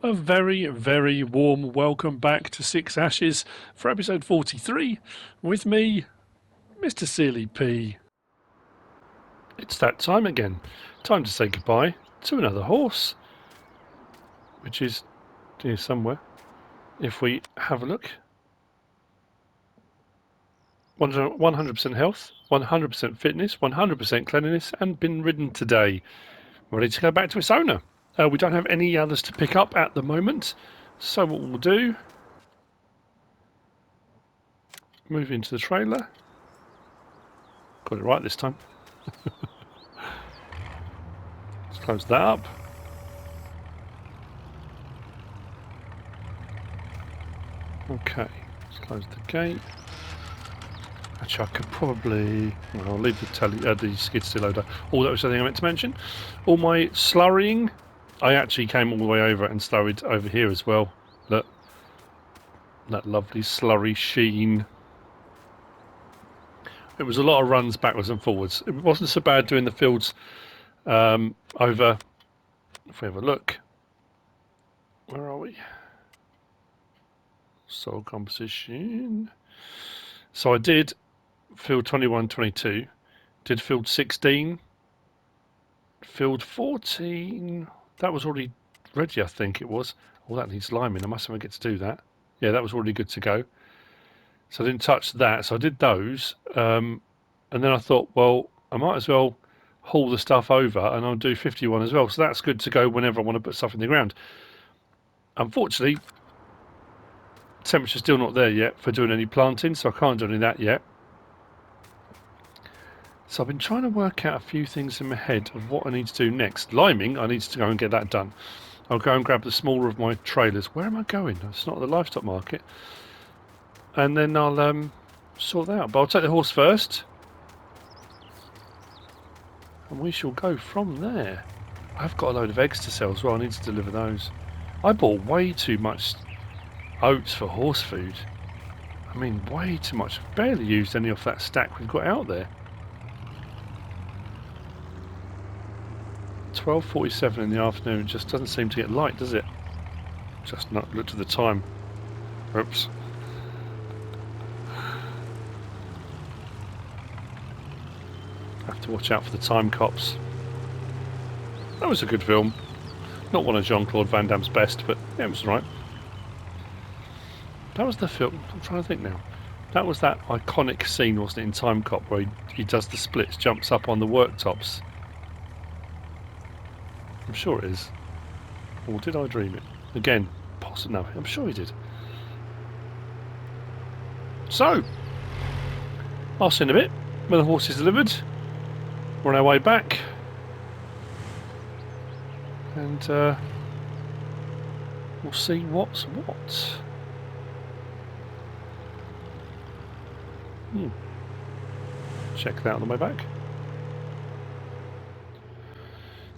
A very, very warm welcome back to Six Ashes for episode 43 with me, MrSealyp. It's that time again. Time to say goodbye to another horse, which is here somewhere. If we have a look, 100% health, 100% fitness, 100% cleanliness, and been ridden today. Ready to go back to its owner. We don't have any others to pick up at the moment, so what we'll do, move into the trailer. Got it right this time. Let's close that up. Okay, let's close the gate. Actually, I could probably... Well, I'll leave the skid steer loader. Oh, that was something I meant to mention. All my slurrying, I actually came all the way over and slurried over here as well. Look, that lovely slurry sheen. It was a lot of runs backwards and forwards. It wasn't so bad doing the fields over... If we have a look, where are we? Soil composition. So I did field 21, 22, did field 16, field 14, that was already ready, I think it was. Oh, that needs liming, I must have get to do that. Yeah, that was already good to go. So I didn't touch that, so I did those, and then I thought, well, I might as well haul the stuff over and I'll do 51 as well, so that's good to go whenever I want to put stuff in the ground. Unfortunately, temperature's still not there yet for doing any planting, so I can't do any of that yet. So I've been trying to work out a few things in my head of what I need to do next. Liming, I need to go and get that done. I'll go and grab the smaller of my trailers. Where am I going? It's not the livestock market. And then I'll sort that out. But I'll take the horse first. And we shall go from there. I've got a load of eggs to sell as well. I need to deliver those. I bought way too much oats for horse food. I mean, way too much. I've barely used any of that stack we've got out there. 12:47 in the afternoon. It just doesn't seem to get light, does it? Just not looked at the time. Oops. Have to watch out for the time cops. That was a good film. Not one of Jean-Claude Van Damme's best, but yeah, it was right. That was the film. I'm trying to think now. That was that iconic scene, wasn't it, in Time Cop, where he does the splits, jumps up on the worktops. I'm sure it is. Or did I dream it? Again, possibly. No, I'm sure he did. So, I'll see you in a bit when the horse is delivered. We're on our way back. And we'll see what's what. Check that on the way back.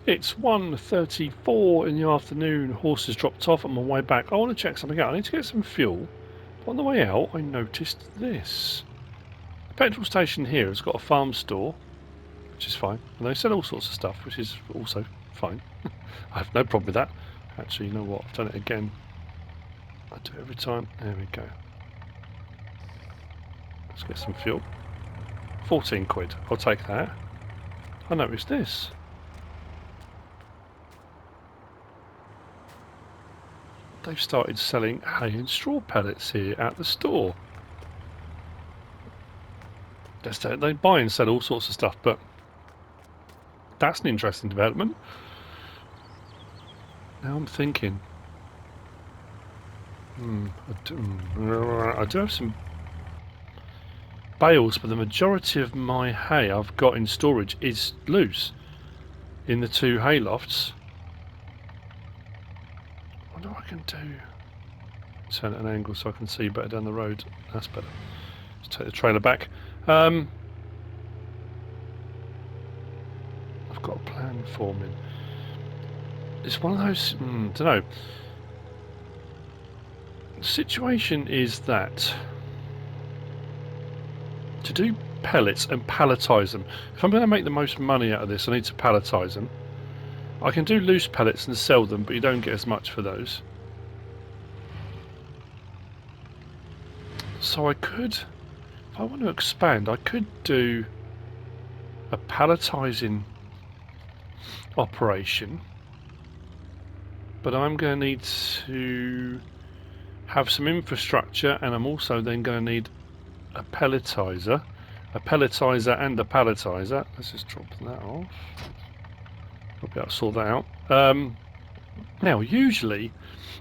It's 1:34 in the afternoon. Horse has dropped off. I'm on my way back. I want to check something out. I need to get some fuel. But on the way out, I noticed this. The petrol station here has got a farm store, which is fine. And they sell all sorts of stuff, which is also fine. I have no problem with that. Actually, you know what? I've done it again. I do it every time. There we go. Let's get some fuel. 14 quid. I'll take that. I noticed this. They've started selling hay and straw pellets here at the store. They buy and sell all sorts of stuff, but that's an interesting development. Now I'm thinking, I do have some bales, but the majority of my hay I've got in storage is loose in the two hay lofts. I wonder what I can do. Turn it at an angle so I can see better down the road. That's better. Let's take the trailer back. I've got a plan forming. It's one of those, don't know. The situation is that to do pellets and palletise them, if I'm going to make the most money out of this, I need to palletise them. I can do loose pellets and sell them, but you don't get as much for those. So I could, if I want to expand, I could do a palletizing operation, but I'm going to need to have some infrastructure, and I'm also then going to need a pelletizer and a palletizer. Let's just drop that off. I'll be able to sort that out. Now, usually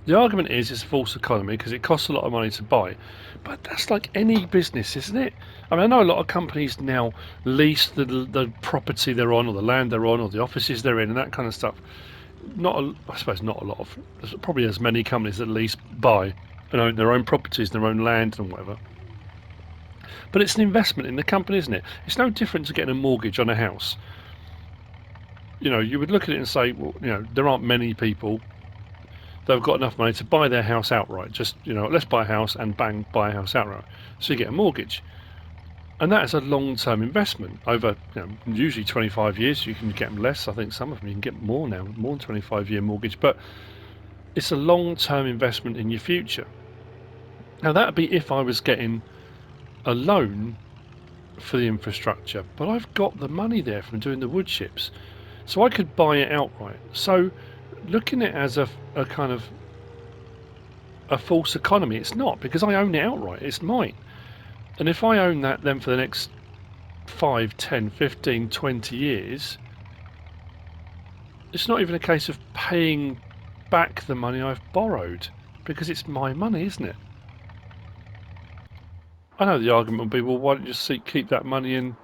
the argument is it's a false economy because it costs a lot of money to buy, but that's like any business, isn't it? I mean, I know a lot of companies now lease the property they're on, or the land they're on, or the offices they're in, and that kind of stuff. I suppose not a lot of, there's probably as many companies that lease buy and own their own properties, their own land and whatever. But it's an investment in the company, isn't it? It's no different to getting a mortgage on a house. You know, you would look at it and say, well, you know, there aren't many people that have got enough money to buy their house outright. Just, you know, let's buy a house and bang, buy a house outright. So you get a mortgage. And that is a long-term investment over, you know, usually 25 years. You can get them less. I think some of them you can get more now, more than 25-year mortgage. But it's a long-term investment in your future. Now, that would be if I was getting a loan for the infrastructure, but I've got the money there from doing the wood chips, so I could buy it outright. So looking at it as a kind of a false economy, it's not, because I own it outright. It's mine. And if I own that then for the next 5, 10, 15, 20 years, it's not even a case of paying back the money I've borrowed, because it's my money, isn't it? I know the argument would be, well, why don't you just keep that money in?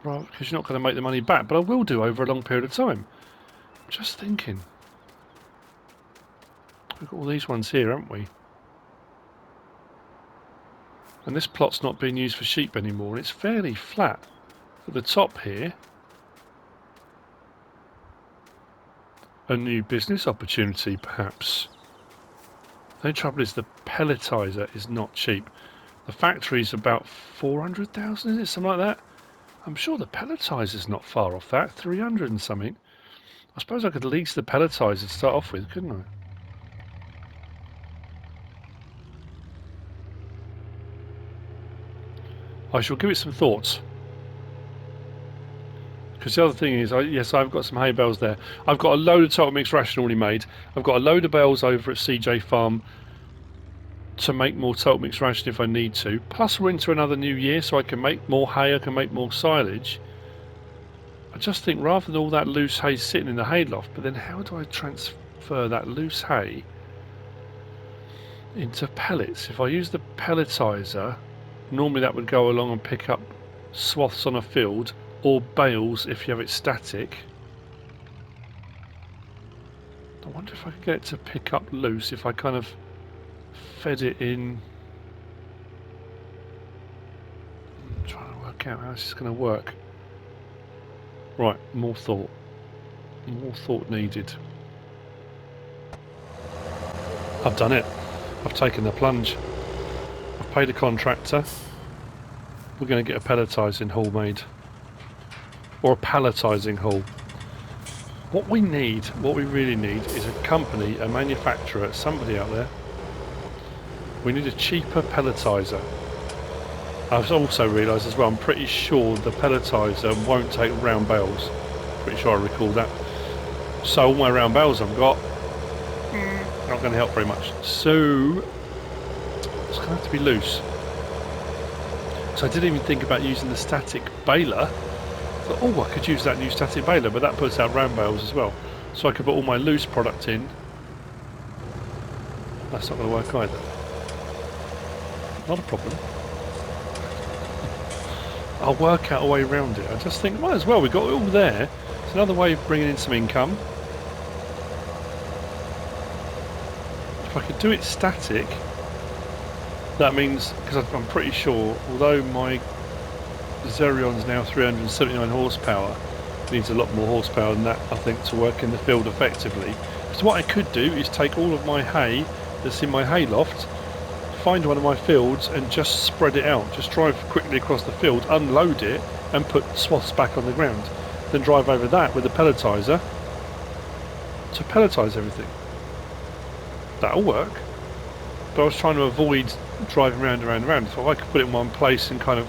Well, because you're not going to make the money back, but I will do over a long period of time. Just thinking. We've got all these ones here, haven't we? And this plot's not being used for sheep anymore, and it's fairly flat at the top here. A new business opportunity, perhaps. The only trouble is the pelletizer is not cheap. The factory's about 400,000, is it? Something like that? I'm sure the pelletizer's not far off that, 300 and something. I suppose I could lease the pelletizer to start off with, couldn't I? I shall give it some thoughts. Because the other thing is, yes, I've got some hay bales there. I've got a load of total mix ration already made. I've got a load of bales over at CJ Farm to make more total mix ration if I need to. Plus we're into another new year, so I can make more hay, I can make more silage. I just think rather than all that loose hay sitting in the hay loft, but then how do I transfer that loose hay into pellets? If I use the pelletizer, normally that would go along and pick up swaths on a field, or bales if you have it static. I wonder if I could get it to pick up loose if I kind of fed it in. I'm trying to work out how this is going to work. Right, more thought. More thought needed. I've done it. I've taken the plunge. I've paid a contractor. We're going to get a pelletizing hall made. Or a palletizing hall. What we really need is a company, a manufacturer, somebody out there. We need a cheaper pelletizer. I've also realised as well, I'm pretty sure the pelletizer won't take round bales. Pretty sure I recall that. So all my round bales I've got, not going to help very much. So it's going to have to be loose. So I didn't even think about using the static baler. Thought, oh, I could use that new static baler, but that puts out round bales as well. So I could put all my loose product in. That's not going to work either. Not a problem. I'll work out a way around it. I just think, might as well, we've got it all there. It's another way of bringing in some income. If I could do it static, that means, because I'm pretty sure, although my Xerion's now 379 horsepower, needs a lot more horsepower than that, I think, to work in the field effectively. So what I could do is take all of my hay that's in my hay loft, find one of my fields and just spread it out. Just drive quickly across the field, unload it and put swaths back on the ground. Then drive over that with a pelletizer to pelletize everything. That'll work. but I was trying to avoid driving around. So I could put it in one place and kind of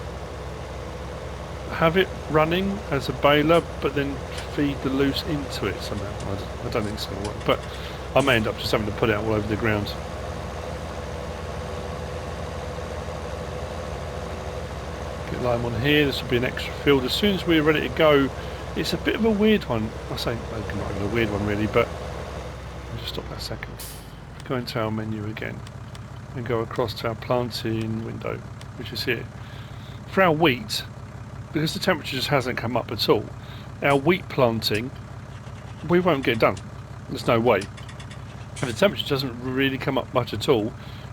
have it running as a baler, but then feed the loose into it somehow. I don't think it's going to work, but I may end up just having to put it all over the ground. Get lime on here. This will be an extra field as soon as we're ready to go. It's a bit of a weird one. I say not even a weird one really, but I'll just stop that a second. Go into our menu again and go across to our planting window, which is here. For our wheat, because the temperature just hasn't come up at all, our wheat planting, we won't get done. There's no way. If the temperature doesn't really come up much at all,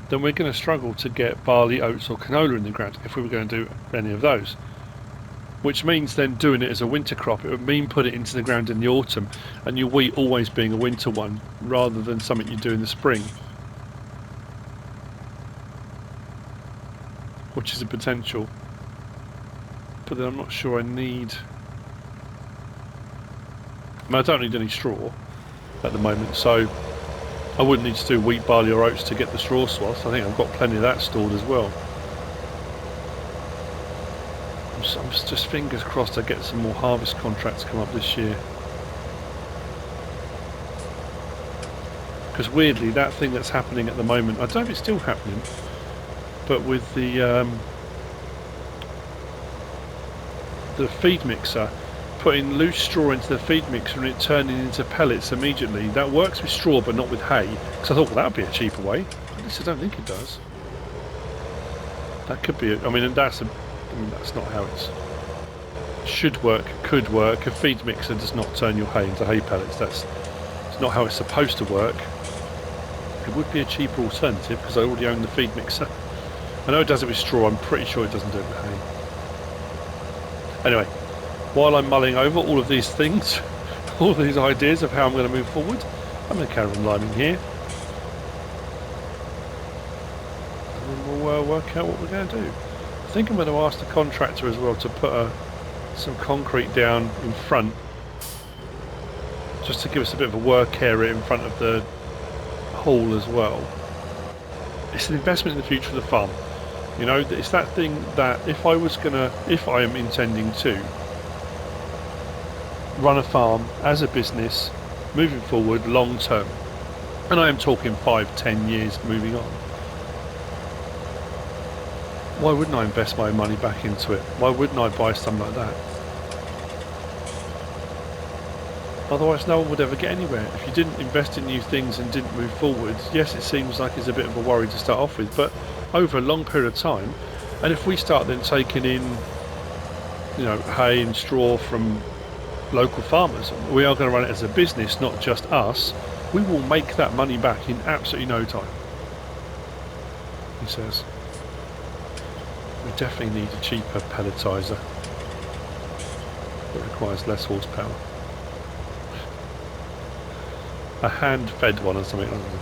then we're going to struggle to get barley, oats or canola in the ground if we were going to do any of those. Which means then doing it as a winter crop, it would mean put it into the ground in the autumn, and your wheat always being a winter one rather than something you do in the spring. Which is a potential. But then I'm not sure I need... I don't need any straw at the moment, so I wouldn't need to do wheat, barley or oats to get the straw swaths. I think I've got plenty of that stored as well. I'm just fingers crossed I get some more harvest contracts come up this year. Because weirdly, that thing that's happening at the moment, I don't know if it's still happening, but with the feed mixer, putting loose straw into the feed mixer and it turning into pellets immediately, that works with straw but not with hay. Because I thought, well, that would be a cheaper way. At least I don't think it does. That could be, I mean, that's not how it should work, could work. A feed mixer does not turn your hay into hay pellets. It's not how it's supposed to work. It would be a cheaper alternative because I already own the feed mixer. I know it does it with straw, I'm pretty sure it doesn't do it with hay. Anyway, while I'm mulling over all of these things, all these ideas of how I'm going to move forward, I'm going to carry on liming here. And then we'll work out what we're going to do. I think I'm going to ask the contractor as well to put some concrete down in front, just to give us a bit of a work area in front of the hall as well. It's an investment in the future of the farm. You know, it's that thing that if I am intending to run a farm as a business moving forward long term, and I am talking 5-10 years moving on, why wouldn't I invest my money back into it? Why wouldn't I buy something like that? Otherwise no one would ever get anywhere. If you didn't invest in new things and didn't move forward, yes, it seems like it's a bit of a worry to start off with, but over a long period of time, and if we start then taking in, you know, hay and straw from local farmers, we are going to run it as a business, not just us, we will make that money back in absolutely no time, he says. We definitely need a cheaper pelletizer that requires less horsepower. A hand-fed one or something like that.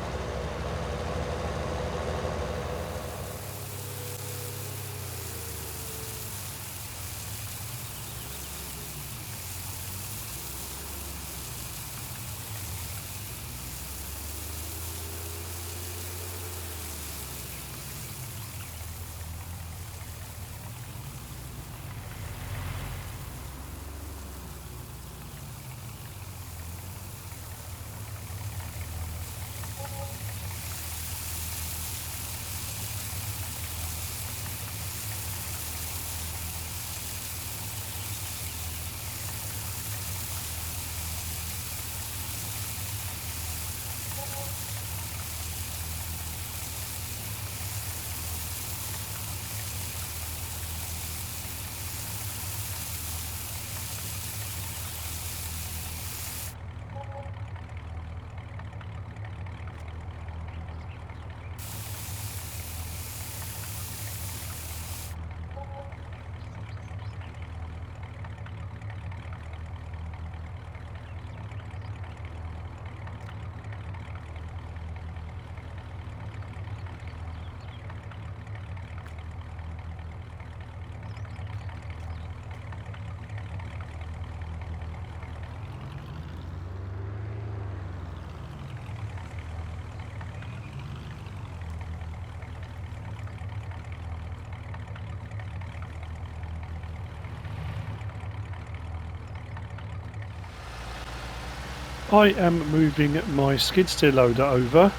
I am moving my skid steer loader over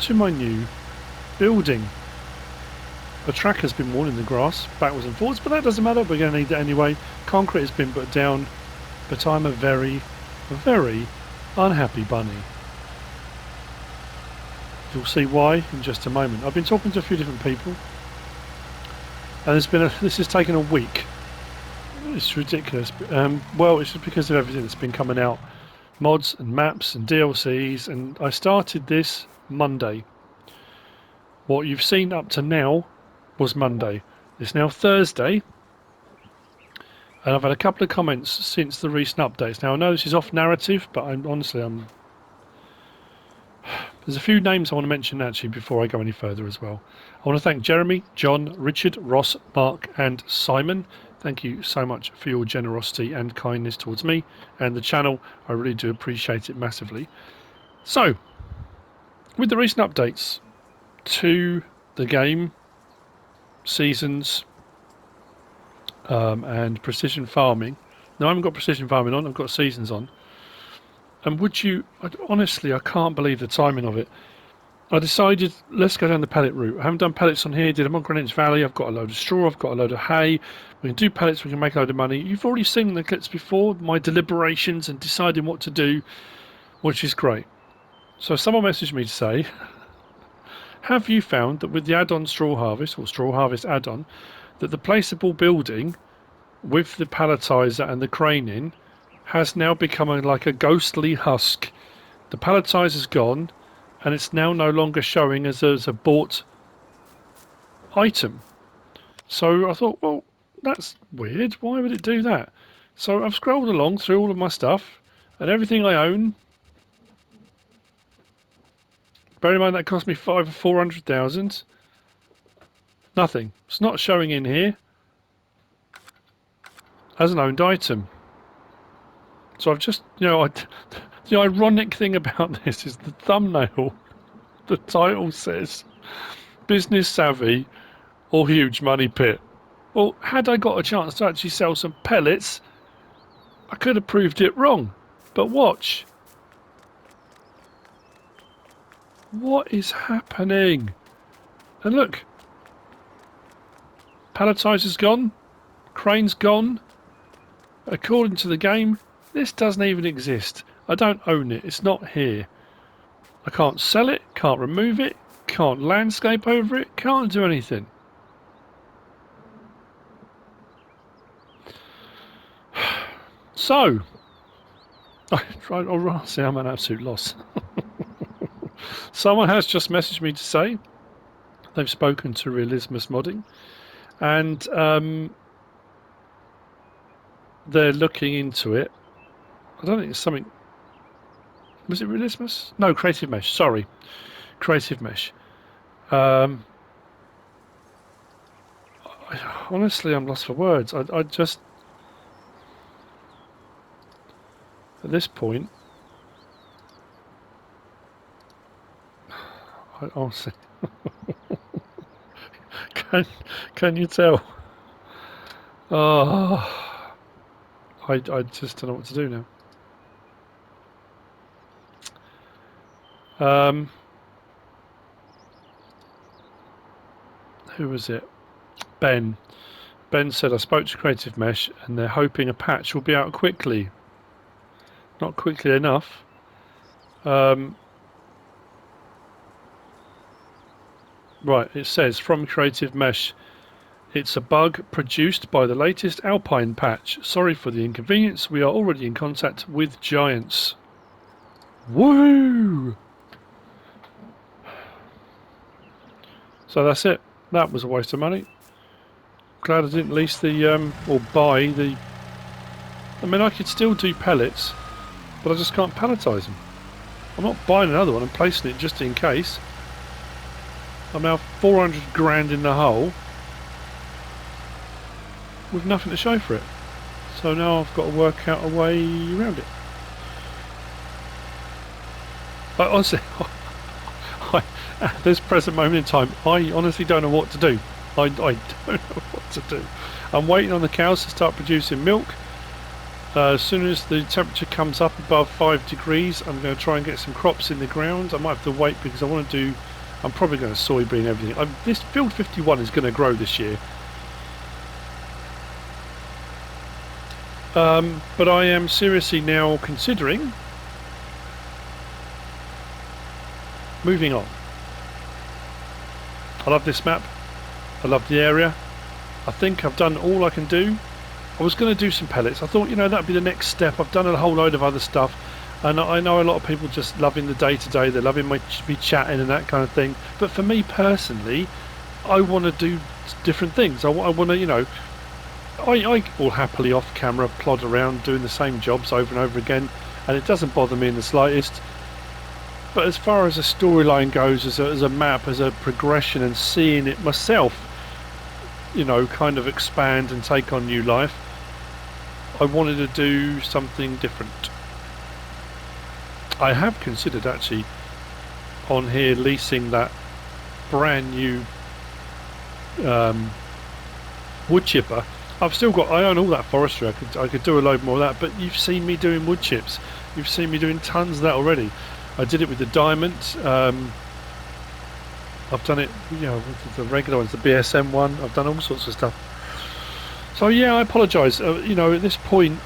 to my new building. A track has been worn in the grass backwards and forwards, but that doesn't matter, we're going to need that anyway. Concrete has been put down, but I'm a very, very unhappy bunny. You'll see why in just a moment. I've been talking to a few different people, and this has taken a week. It's ridiculous. Well, it's just because of everything that's been coming out. Mods and maps and DLCs, and I started this Monday. What you've seen up to now was Monday. It's now Thursday, and I've had a couple of comments since the recent updates. Now I know this is off narrative, but there's a few names I want to mention actually before I go any further as well. I want to thank Jeremy, John, Richard, Ross, Mark and Simon. Thank you so much for your generosity and kindness towards me and the channel. I really do appreciate it massively. So, with the recent updates to the game, seasons and precision farming. Now I haven't got precision farming on, I've got seasons on. And honestly, I can't believe the timing of it. I decided, let's go down the pellet route. I haven't done pellets on here, did them on Greenwich Valley. I've got a load of straw, I've got a load of hay. We can do pellets, we can make a load of money. You've already seen the clips before, my deliberations and deciding what to do, which is great. So someone messaged me to say, have you found that with the add-on straw harvest, or straw harvest add-on, that the placeable building with the palletizer and the crane in has now become like a ghostly husk? The palletizer's gone, and it's now no longer showing as a bought item. So I thought, well, that's weird. Why would it do that? So I've scrolled along through all of my stuff, and everything I own. Bear in mind that cost me 400,000. Nothing. It's not showing in here as an owned item. So I've just, the ironic thing about this is the thumbnail, the title says, business savvy or huge money pit. Well, had I got a chance to actually sell some pellets, I could have proved it wrong. But watch. What is happening? And look. Palletizer's gone. Crane's gone. According to the game, this doesn't even exist. I don't own it. It's not here. I can't sell it, can't remove it, can't landscape over it, can't do anything. So, honestly, I'm an absolute loss. Someone has just messaged me to say they've spoken to MrSealyp and they're looking into it. I don't think it's something. Was it Realismus? No, Creative Mesh. Sorry, Creative Mesh. Honestly, I'm lost for words. I just at this point, I honestly, can you tell? Oh, I just don't know what to do now. Who was it? Ben. Ben said, I spoke to Creative Mesh and they're hoping a patch will be out quickly. Not quickly enough. Right, it says from Creative Mesh, it's a bug produced by the latest Alpine patch. Sorry for the inconvenience. We are already in contact with Giants. Woo! So that's it. That was a waste of money. Glad I didn't lease the or buy the. I mean, I could still do pellets, but I just can't palletize them. I'm not buying another one and placing it just in case. I'm now 400 grand in the hole with nothing to show for it. So now I've got to work out a way around it. But honestly, at this present moment in time, I honestly don't know what to do. I don't know what to do. I'm waiting on the cows to start producing milk. As soon as the temperature comes up above 5 degrees, I'm going to try and get some crops in the ground. I might have to wait because I want to do, I'm probably going to soybean everything. This field 51 is going to grow this year. But I am seriously now considering moving on. I love this map. I love the area. I think I've done all I can do. I was going to do some pellets. I thought, you know, that'd be the next step. I've done a whole load of other stuff, and I know a lot of people just loving the day-to-day. They're loving me chatting and that kind of thing. But for me personally, I want to do different things. I want to, you know, I will happily off camera plod around doing the same jobs over and over again, and it doesn't bother me in the slightest. But as far as a storyline goes, as a map, as a progression, and seeing it myself, you know, kind of expand and take on new life, I wanted to do something different. I have considered actually on here leasing that brand new wood chipper. I've still got, I own all that forestry. I could do a load more of that, but you've seen me doing wood chips. You've seen me doing tons of that already. I did it with the diamond. I've done it, you know, with the regular ones, the BSM one. I've done all sorts of stuff. So yeah, I apologise. You know, at this point,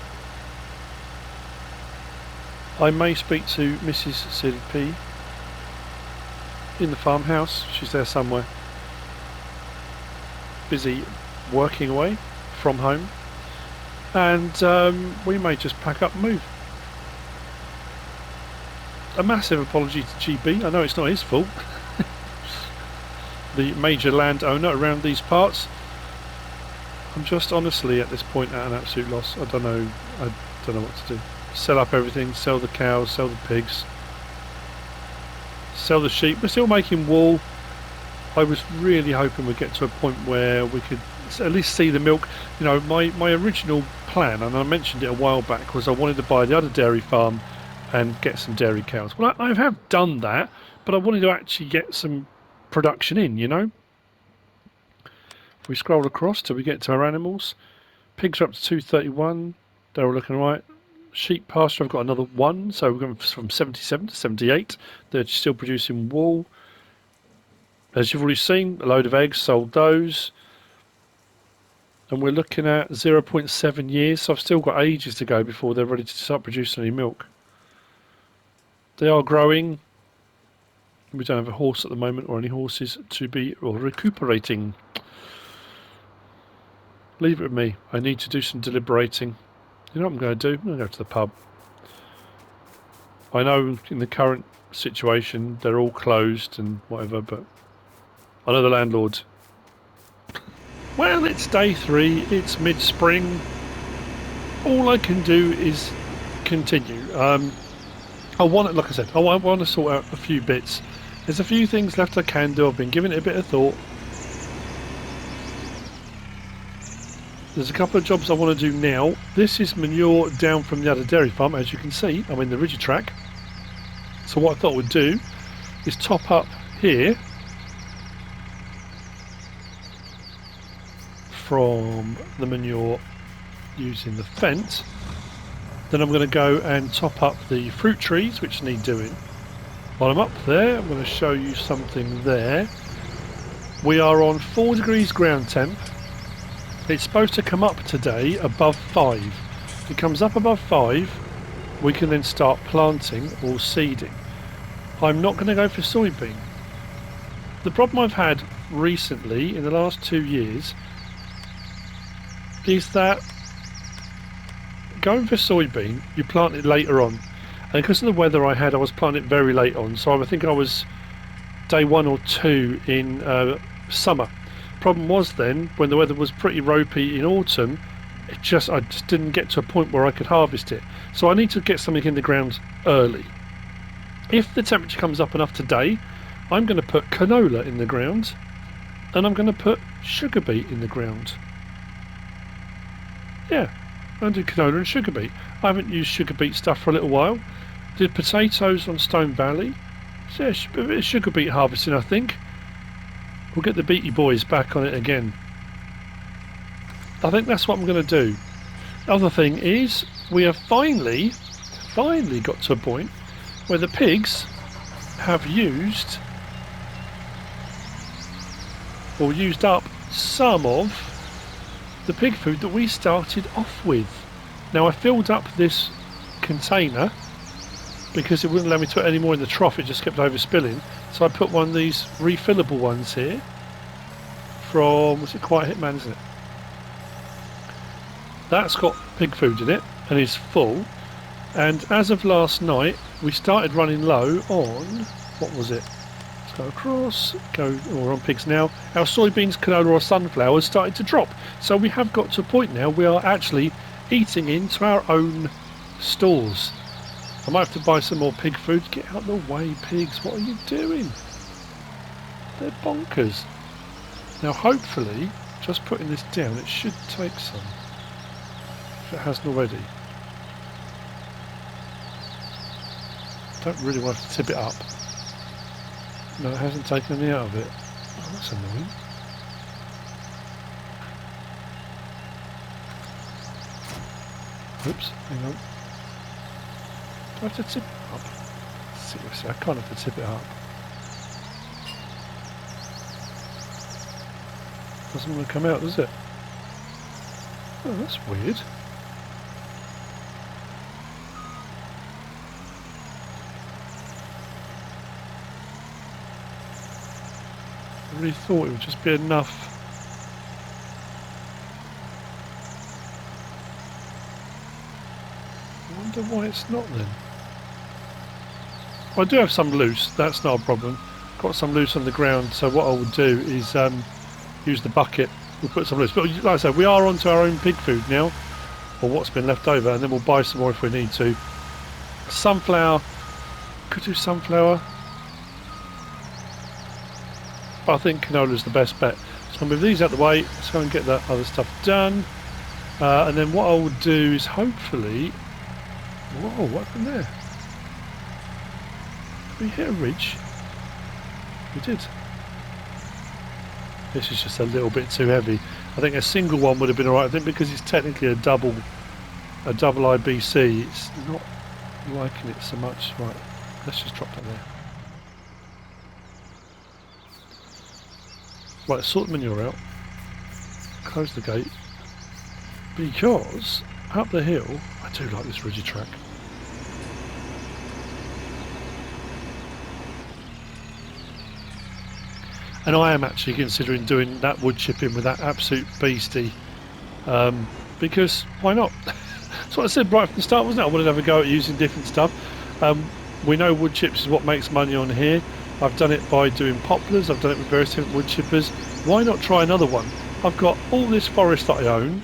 I may speak to MrSealyp in the farmhouse. She's there somewhere, busy working away from home, and we may just pack up and move. A massive apology to GB. I know it's not his fault. The major landowner around these parts. I'm just honestly at this point at an absolute loss. I don't know what to do. Sell up everything, sell the cows, sell the pigs, sell the sheep. We're still making wool. I was really hoping we'd get to a point where we could at least see the milk. You know, my original plan, and I mentioned it a while back, was I wanted to buy the other dairy farm and get some dairy cows. Well, I have done that, but I wanted to actually get some production in, you know. If we scroll across till we get to our animals, pigs are up to 231. They're all looking right. Sheep pasture, I've got another one, so we're going from 77 to 78. They're still producing wool. As you've already seen, a load of eggs, sold those. And we're looking at 0.7 years, so I've still got ages to go before they're ready to start producing any milk. They are growing. We don't have a horse at the moment, or any horses to be recuperating. Leave it with me. I need to do some deliberating. You know what I'm going to do? I'm going to go to the pub. I know in the current situation they're all closed and whatever, but I know the landlord. Well, it's day 3. It's mid-spring. All I can do is continue. I want, like I said, I want to sort out a few bits. There's a few things left I can do. I've been giving it a bit of thought. There's a couple of jobs I want to do now. This is manure down from the other dairy farm. As you can see, I'm in the ridgy track. So what I thought I would do is top up here from the manure using the fence. Then I'm going to go and top up the fruit trees, which need doing. While I'm up there, I'm going to show you something there. We are on 4 degrees ground temp. It's supposed to come up today above 5. If it comes up above 5, we can then start planting or seeding. I'm not going to go for soybean. The problem I've had recently in the last 2 years is that going for soybean, you plant it later on. And because of the weather I had, I was planting it very late on. So I think I was day 1 or 2 in summer. Problem was then, when the weather was pretty ropey in autumn, I just didn't get to a point where I could harvest it. So I need to get something in the ground early. If the temperature comes up enough today, I'm going to put canola in the ground, and I'm going to put sugar beet in the ground. Yeah, I'm going to do canola and sugar beet. I haven't used sugar beet stuff for a little while. Did potatoes on Stone Valley. So yeah, a bit of sugar beet harvesting, I think. We'll get the Beaty boys back on it again. I think that's what I'm going to do. other thing is we have finally got to a point where the pigs have used up some of the pig food that we started off with. Now I filled up this container because it wouldn't allow me to put any more in the trough, it just kept overspilling. So I put one of these refillable ones here from, was it Quiet Hitman, isn't it? That's got pig food in it and is full. And as of last night, we started running low on, what was it? Let's go across, we're on pigs now. Our soybeans, canola or sunflowers started to drop. So we have got to a point now we are actually eating into our own stores. I might have to buy some more pig food. Get out of the way, pigs. What are you doing? They're bonkers. Now hopefully, just putting this down, it should take some. If it hasn't already. Don't really want to tip it up. No, it hasn't taken any out of it. Oh, that's annoying. Oops, hang on. Do I have to tip it up? Seriously, I can't have to tip it up. Doesn't want to come out, does it? Oh, that's weird. I really thought it would just be enough. I wonder why it's not then. Well, I do have some loose, that's not a problem. Got some loose on the ground, so what I will do is use the bucket. We'll put some loose. But like I said, we are onto our own pig food now, or what's been left over, and then we'll buy some more if we need to. Sunflower, could do sunflower. I think canola is the best bet. So I'll move these out of the way. Let's go and get that other stuff done. And then what I will do is hopefully... Whoa, what happened there? Did we hit a ridge? We did. This is just a little bit too heavy. I think a single one would have been alright. I think because it's technically a double IBC, it's not liking it so much. Right, let's just drop that there. Right, sort the manure out, close the gate, because up the hill, I do like this ridgy track. And I am actually considering doing that wood chipping with that absolute beastie, because why not? That's what I said right from the start, wasn't it? I wanted to have a go at using different stuff. We know wood chips is what makes money on here. I've done it by doing poplars, I've done it with various different wood chippers. Why not try another one? I've got all this forest that I own.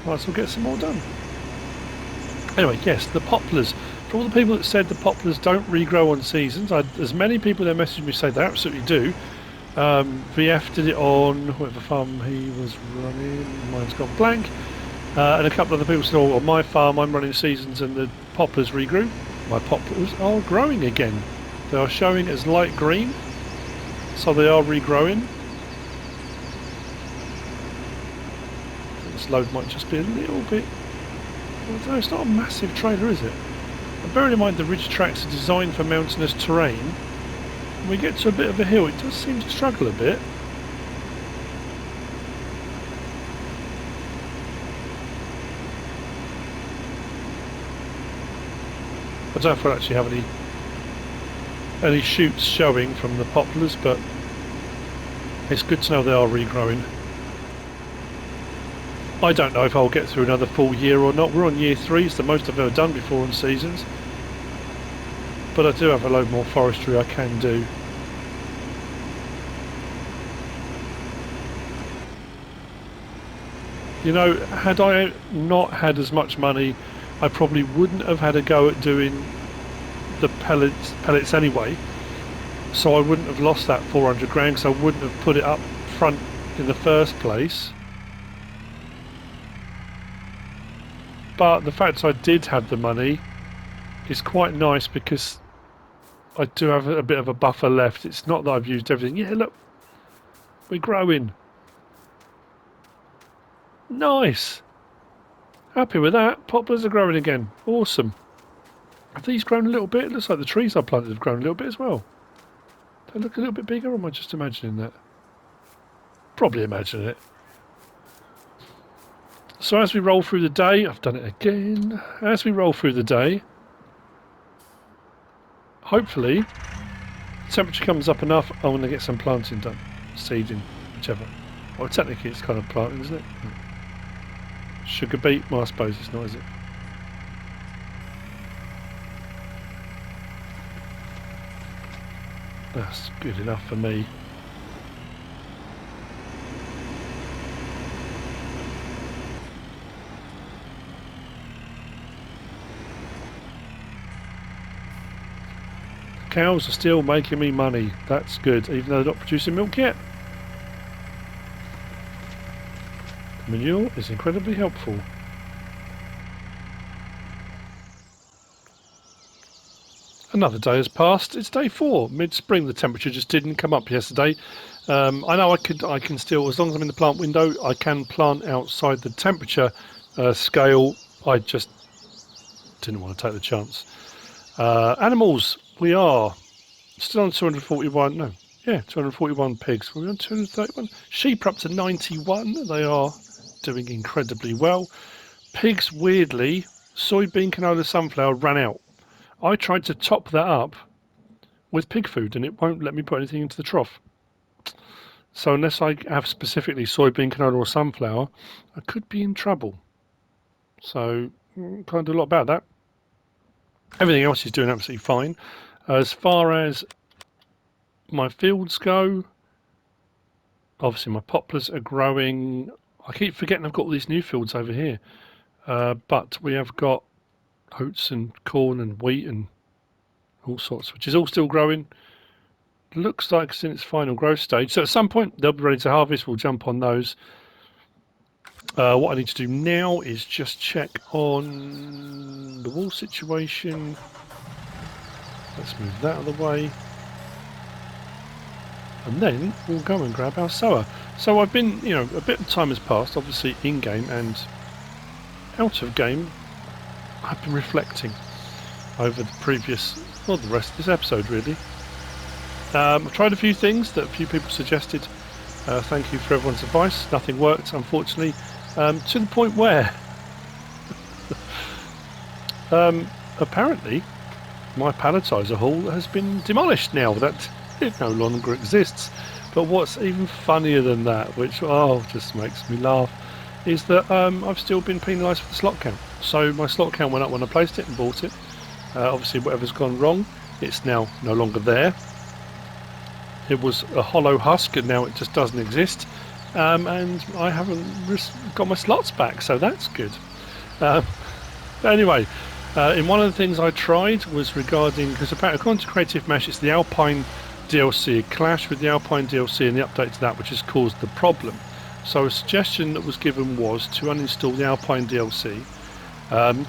Might as well get some more done. Anyway, yes, the poplars. For all the people that said the poplars don't regrow on seasons, there's many people that messaged me say they absolutely do. VF did it on whatever farm he was running, mine's gone blank. And a couple of other people said, oh, on my farm I'm running seasons and the poplars regrew. My poplars are growing again. They are showing as light green, so they are regrowing. This load might just be a little bit... Although it's not a massive trailer, is it? And bearing in mind the ridge tracks are designed for mountainous terrain, when we get to a bit of a hill it does seem to struggle a bit. I don't know if we'll actually have any shoots showing from the poplars, but it's good to know they are regrowing. I don't know if I'll get through another full year or not. We're on year 3, it's the most I've ever done before on seasons. But I do have a load more forestry I can do. You know, had I not had as much money, I probably wouldn't have had a go at doing the pellets anyway. So I wouldn't have lost that 400 grand, because I wouldn't have put it up front in the first place. But the fact I did have the money is quite nice, because I do have a bit of a buffer left. It's not that I've used everything. Yeah, look, we're growing. Nice. Happy with that. Poplars are growing again. Awesome. Have these grown a little bit? It looks like the trees I planted have grown a little bit as well. They look a little bit bigger, or am I just imagining that? Probably imagining it. So as we roll through the day, I've done it again. As we roll through the day, hopefully, temperature comes up enough, I want to get some planting done. Seeding, whichever. Well, technically it's kind of planting, isn't it? Sugar beet? Well, I suppose it's not, is it? That's good enough for me. Cows are still making me money. That's good, even though they're not producing milk yet. Manure is incredibly helpful. Another day has passed. It's day 4. Mid-spring, the temperature just didn't come up yesterday. I know I can still, as long as I'm in the plant window, I can plant outside the temperature scale. I just didn't want to take the chance. Animals, we are still on 241. No, yeah, 241 pigs. We're on 231. Sheep are up to 91. They are doing incredibly well. Pigs, weirdly, soybean, canola, sunflower ran out. I tried to top that up with pig food and it won't let me put anything into the trough. So unless I have specifically soybean, canola or sunflower, I could be in trouble. So can't do a lot about that. Everything else is doing absolutely fine. As far as my fields go, obviously my poplars are growing. I keep forgetting I've got all these new fields over here. But we have got oats and corn and wheat and all sorts, which is all still growing. Looks like it's in its final growth stage. So at some point they'll be ready to harvest. We'll jump on those. What I need to do now is just check on the wall situation. Let's move that out of the way. And then we'll go and grab our sower. So I've been, a bit of time has passed, obviously in-game and out of game. I've been reflecting over the previous, well, the rest of this episode really. I've tried a few things that a few people suggested. Thank you for everyone's advice. Nothing worked, unfortunately, to the point where apparently my palletizer hall has been demolished now. That it no longer exists. But what's even funnier than that, which just makes me laugh, is that I've still been penalised for the slot count. So my slot count went up when I placed it and bought it. Obviously whatever's gone wrong, it's now no longer there. It was a hollow husk and now it just doesn't exist. And I haven't got my slots back, so that's good. Anyway, in one of the things I tried was regarding, because apparently according to Creative Mesh, it's the Alpine DLC. It clashed with the Alpine DLC and the update to that, which has caused the problem. So a suggestion that was given was to uninstall the Alpine DLC,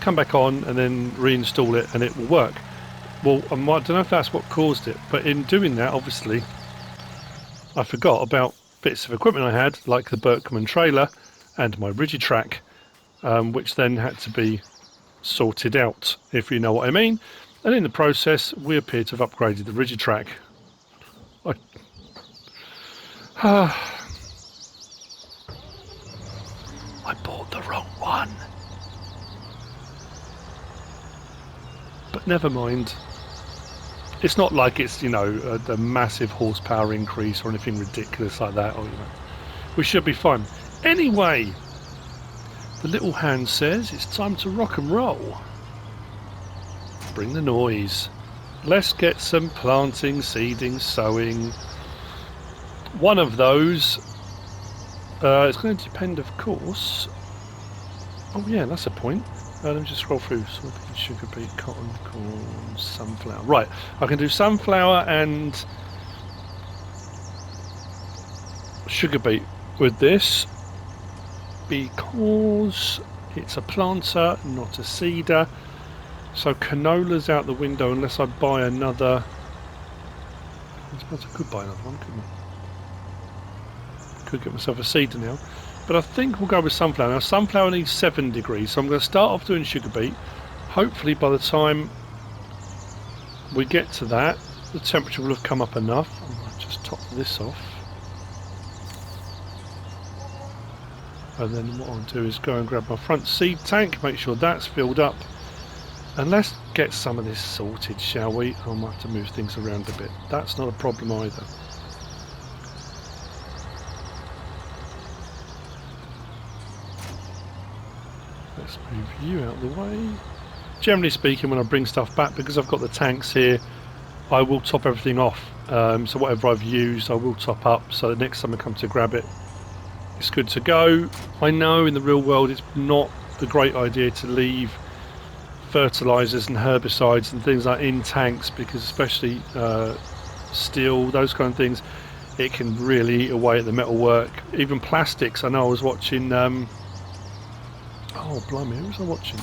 come back on and then reinstall it and it will work. Well, I don't know if that's what caused it, but in doing that, obviously, I forgot about bits of equipment I had, like the Berkman trailer and my Rigitrack, which then had to be sorted out, if you know what I mean. And in the process, we appear to have upgraded the Rigitrack. I bought the wrong one. But never mind. It's not like it's, a massive horsepower increase or anything ridiculous like that. Or, we should be fine. Anyway, the little hand says it's time to rock and roll. Bring the noise. Let's get some planting, seeding, sowing. One of those, it's going to depend, of course. Oh yeah, that's a point. Let me just scroll through. Soybean, sugar beet, cotton, corn, sunflower. Right, I can do sunflower and sugar beet with this because it's a planter, not a seeder. So canola's out the window unless I buy another. I suppose I could buy another one, couldn't I? Could get myself a seeder now. but I think we'll go with sunflower. Now sunflower needs 7 degrees, so I'm going to start off doing sugar beet. Hopefully by the time we get to that, the temperature will have come up enough. I'm going to just top this off. And then what I'll do is go and grab my front seed tank, make sure that's filled up. And let's get some of this sorted, shall we? I might have to move things around a bit. That's not a problem either. Let's move you out of the way. Generally speaking, when I bring stuff back, because I've got the tanks here, I will top everything off. So whatever I've used, I will top up, so the next time I come to grab it, it's good to go. I know in the real world it's not the great idea to leave fertilizers and herbicides and things like in tanks, because especially steel, those kind of things, it can really eat away at the metalwork. Even plastics. I know I was watching oh blimey, who was I watching?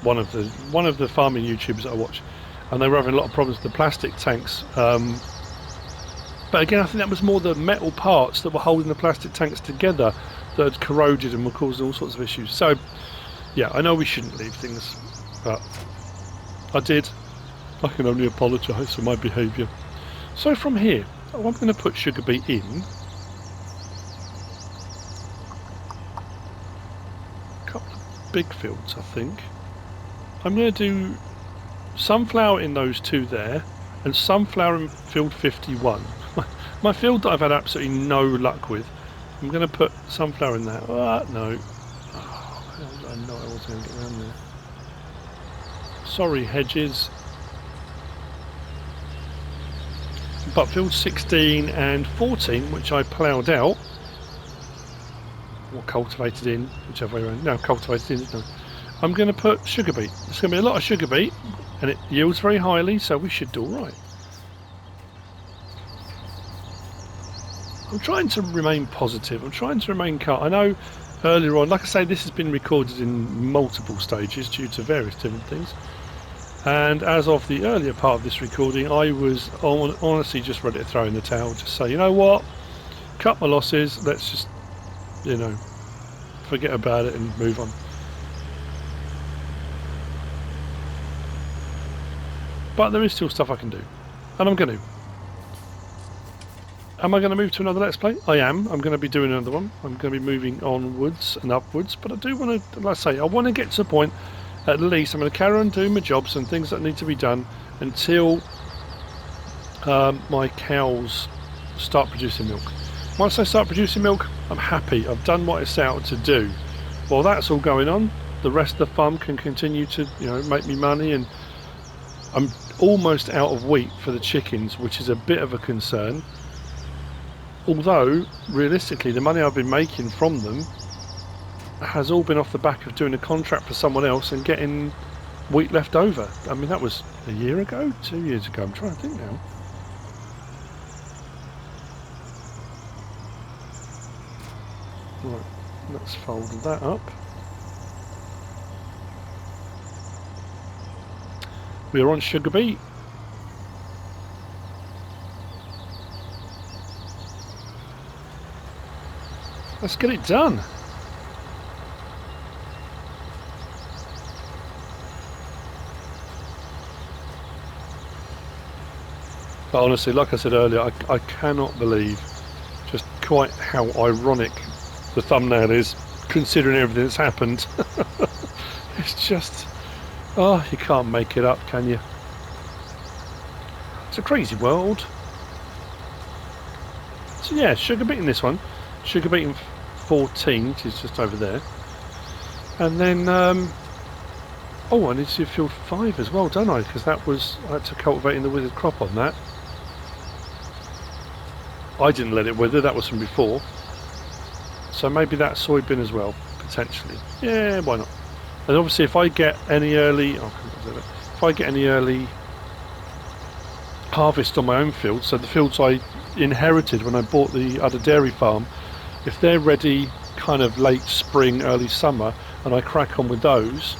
One of the farming YouTubers that I watch, and they were having a lot of problems with the plastic tanks. But again, I think that was more the metal parts that were holding the plastic tanks together that had corroded and were causing all sorts of issues. So yeah, I know we shouldn't leave things, but I did. I can only apologise for my behaviour. So from here, I'm going to put sugar beet in. A couple of big fields, I think. I'm going to do sunflower in those two there, and sunflower in field 51. My field that I've had absolutely no luck with. I'm going to put sunflower in there. No. I know I was going to get around there. Sorry, hedges. But field 16 and 14, which I ploughed out, or cultivated in, whichever way around. No, cultivated in, no. I'm going to put sugar beet. There's going to be a lot of sugar beet, and it yields very highly, so we should do all right. I'm trying to remain positive. I'm trying to remain calm. I know earlier on, like I say, this has been recorded in multiple stages due to various different things. And as of the earlier part of this recording, I was honestly just ready to throw in the towel. Just say, you know what? Cut my losses. Let's just, you know, forget about it and move on. But there is still stuff I can do. And I'm going to. Am I going to move to another Let's Play? I am. I'm going to be doing another one. I'm going to be moving onwards and upwards. But I do want to, like I say, I want to get to a point, at least, I'm going to carry on doing my jobs and things that need to be done until my cows start producing milk. Once they start producing milk, I'm happy. I've done what I set out to do. While that's all going on, the rest of the farm can continue to, you know, make me money. And I'm almost out of wheat for the chickens, which is a bit of a concern. Although, realistically, the money I've been making from them has all been off the back of doing a contract for someone else and getting wheat left over. I mean, that was a year ago, 2 years ago. I'm trying to think now. Right, let's fold that up. We are on sugar beet. Let's get it done. But honestly, like I said earlier, I cannot believe just quite how ironic the thumbnail is, considering everything that's happened. It's just, oh, you can't make it up, can you? It's a crazy world. So yeah, sugar beet in this one. Sugar beet in 14, which is just over there. And then, oh, I need to do field 5 as well, don't I? Because that was, I had to cultivate in the withered crop on that. I didn't let it wither, that was from before. So maybe that soybean as well, potentially. Yeah, why not? And obviously if I get any early, if I get any early harvest on my own field, so the fields I inherited when I bought the other dairy farm, if they're ready kind of late spring, early summer, and I crack on with those,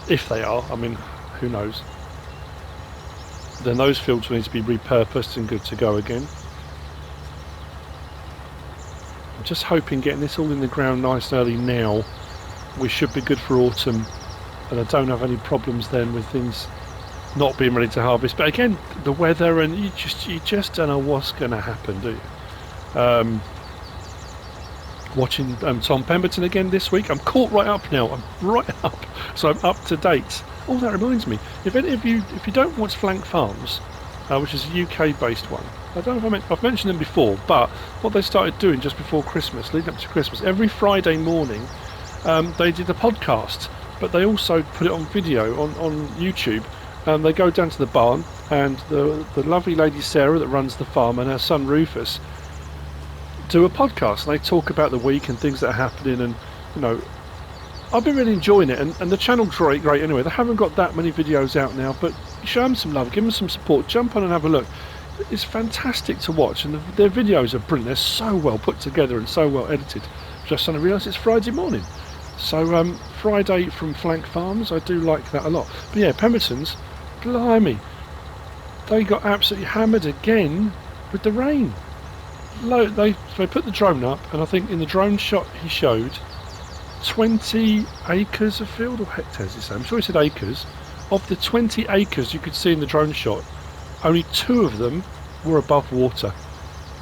if they are, I mean, who knows, then those fields will need to be repurposed and good to go again. I'm just hoping getting this all in the ground nice and early now, we should be good for autumn, and I don't have any problems then with things not being ready to harvest. But again, the weather, and you just don't know what's going to happen, do you? Watching Tom Pemberton again this week. I'm caught right up now. I'm right up, so I'm up to date. Oh, that reminds me. If you don't watch Flank Farms, which is a UK-based one, I don't know if I've mentioned them before, but what they started doing just before Christmas, leading up to Christmas, every Friday morning, they did a podcast, but they also put it on video on YouTube. They go down to the barn, and the lovely lady Sarah that runs the farm and her son Rufus do a podcast, and they talk about the week and things that are happening, and I've been really enjoying it, and the channel's great anyway. They haven't got that many videos out now, but show them some love, give them some support, jump on and have a look. It's fantastic to watch, and their videos are brilliant. They're so well put together and so well edited. Just suddenly realised it's Friday morning. So Friday from Flank Farms, I do like that a lot. But yeah, Pemberton's, blimey, they got absolutely hammered again with the rain. They put the drone up, and I think in the drone shot he showed 20 acres of field, or hectares he said, I'm sure he said acres. Of the 20 acres you could see in the drone shot, only 2 of them were above water.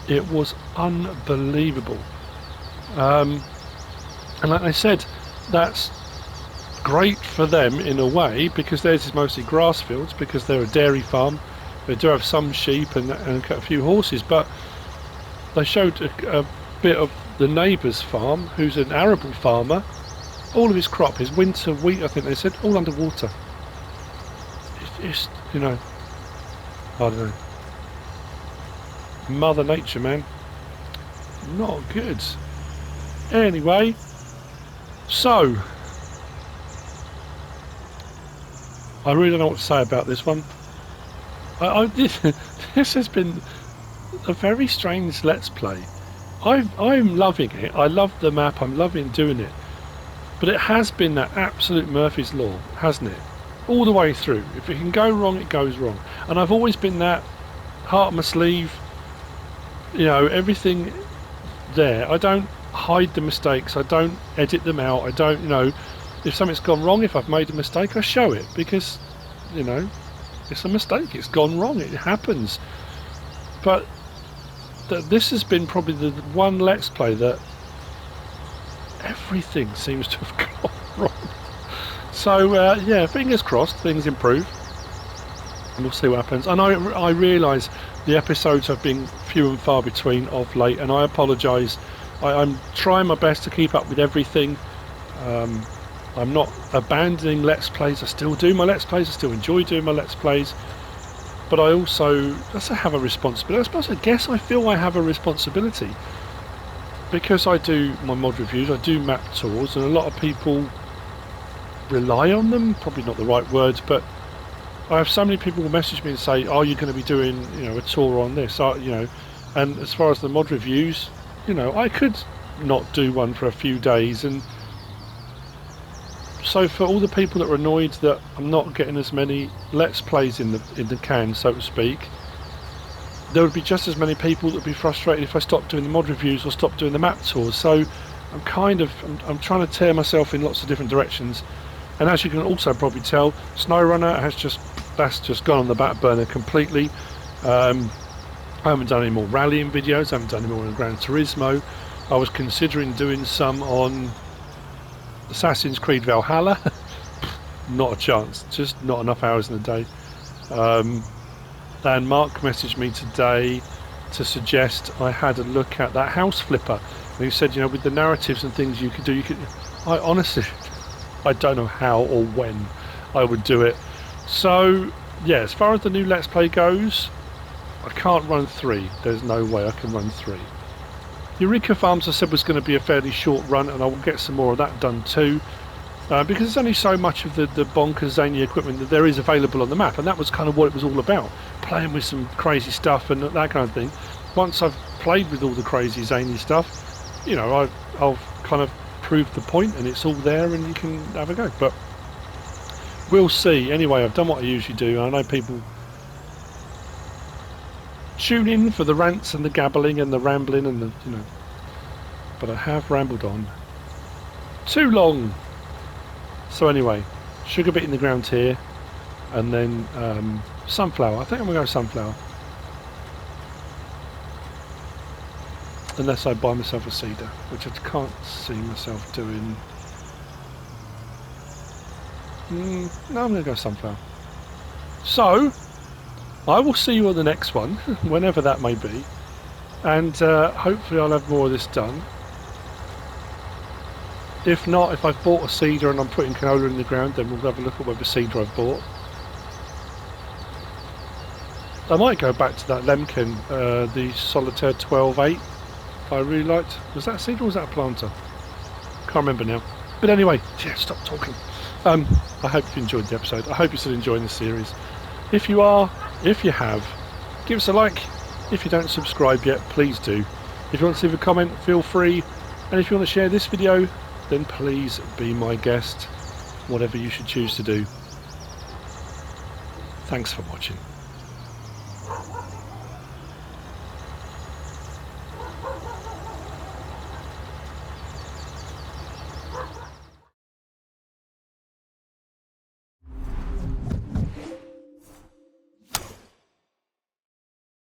It was unbelievable. And like I said, that's great for them in a way, because theirs is mostly grass fields, because they're a dairy farm. They do have some sheep and a few horses, but they showed a bit of the neighbour's farm, who's an arable farmer. All of his crop, his winter wheat, I think they said, all underwater. It's I don't know. Mother Nature, man. Not good. Anyway, so I really don't know what to say about this one. This has been a very strange Let's Play. I'm loving it. I love the map. I'm loving doing it. But it has been that absolute Murphy's Law, hasn't it? All the way through. If it can go wrong, it goes wrong. And I've always been that heart on my sleeve. Everything there. I don't hide the mistakes. I don't edit them out. I don't, if something's gone wrong, if I've made a mistake, I show it. Because, it's a mistake. It's gone wrong. It happens. But this has been probably the one Let's Play that everything seems to have gone wrong. So yeah, fingers crossed things improve, and we'll see what happens. And I realise the episodes have been few and far between of late, and I apologise. I'm trying my best to keep up with everything. I'm not abandoning Let's Plays. I still do my Let's Plays. I still enjoy doing my Let's Plays. But I also have a responsibility. I guess I feel I have a responsibility, because I do my mod reviews, I do map tours, and a lot of people rely on them. Probably not the right words, but I have so many people who message me and say, "Are you going to be doing, a tour on this?" And as far as the mod reviews, I could not do one for a few days, and so for all the people that are annoyed that I'm not getting as many Let's Plays in the can, so to speak, there would be just as many people that would be frustrated if I stopped doing the mod reviews or stopped doing the map tours. So I'm I'm trying to tear myself in lots of different directions. And as you can also probably tell, SnowRunner that's just gone on the back burner completely. I haven't done any more rallying videos. I haven't done any more on Gran Turismo. I was considering doing some on Assassin's Creed Valhalla. Not a chance, just not enough hours in the day. And Mark messaged me today to suggest I had a look at that house flipper, and he said, with the narratives and things you could do, I honestly I don't know how or when I would do it. So yeah, as far as the new Let's Play goes, I can't run 3. There's no way I can run 3. Eureka Farms I said was going to be a fairly short run, and I will get some more of that done too, because there's only so much of the bonkers zany equipment that there is available on the map, and that was kind of what it was all about, playing with some crazy stuff and that kind of thing. Once I've played with all the crazy zany stuff, I'll kind of prove the point, and it's all there and you can have a go. But we'll see. Anyway, I've done what I usually do. I know people tune in for the rants and the gabbling and the rambling and the but I have rambled on too long. So anyway, sugar bit in the ground here, and then sunflower. I think I'm going to go sunflower. Unless I buy myself a seeder, which I can't see myself doing. No, I'm going to go sunflower. So, I will see you on the next one, whenever that may be. And hopefully I'll have more of this done. If not, if I've bought a seeder and I'm putting canola in the ground, then we'll have a look at whatever seeder I've bought. I might go back to that Lemkin, the Solitaire 12.8. I really liked. Was that a seed or was that a planter? Can't remember now. But anyway, yeah, stop talking. I hope you enjoyed the episode. I hope you're still enjoying the series. If you are, if you have, give us a like. If you don't subscribe yet, please do. If you want to leave a comment, feel free. And if you want to share this video, then please be my guest. Whatever you should choose to do. Thanks for watching.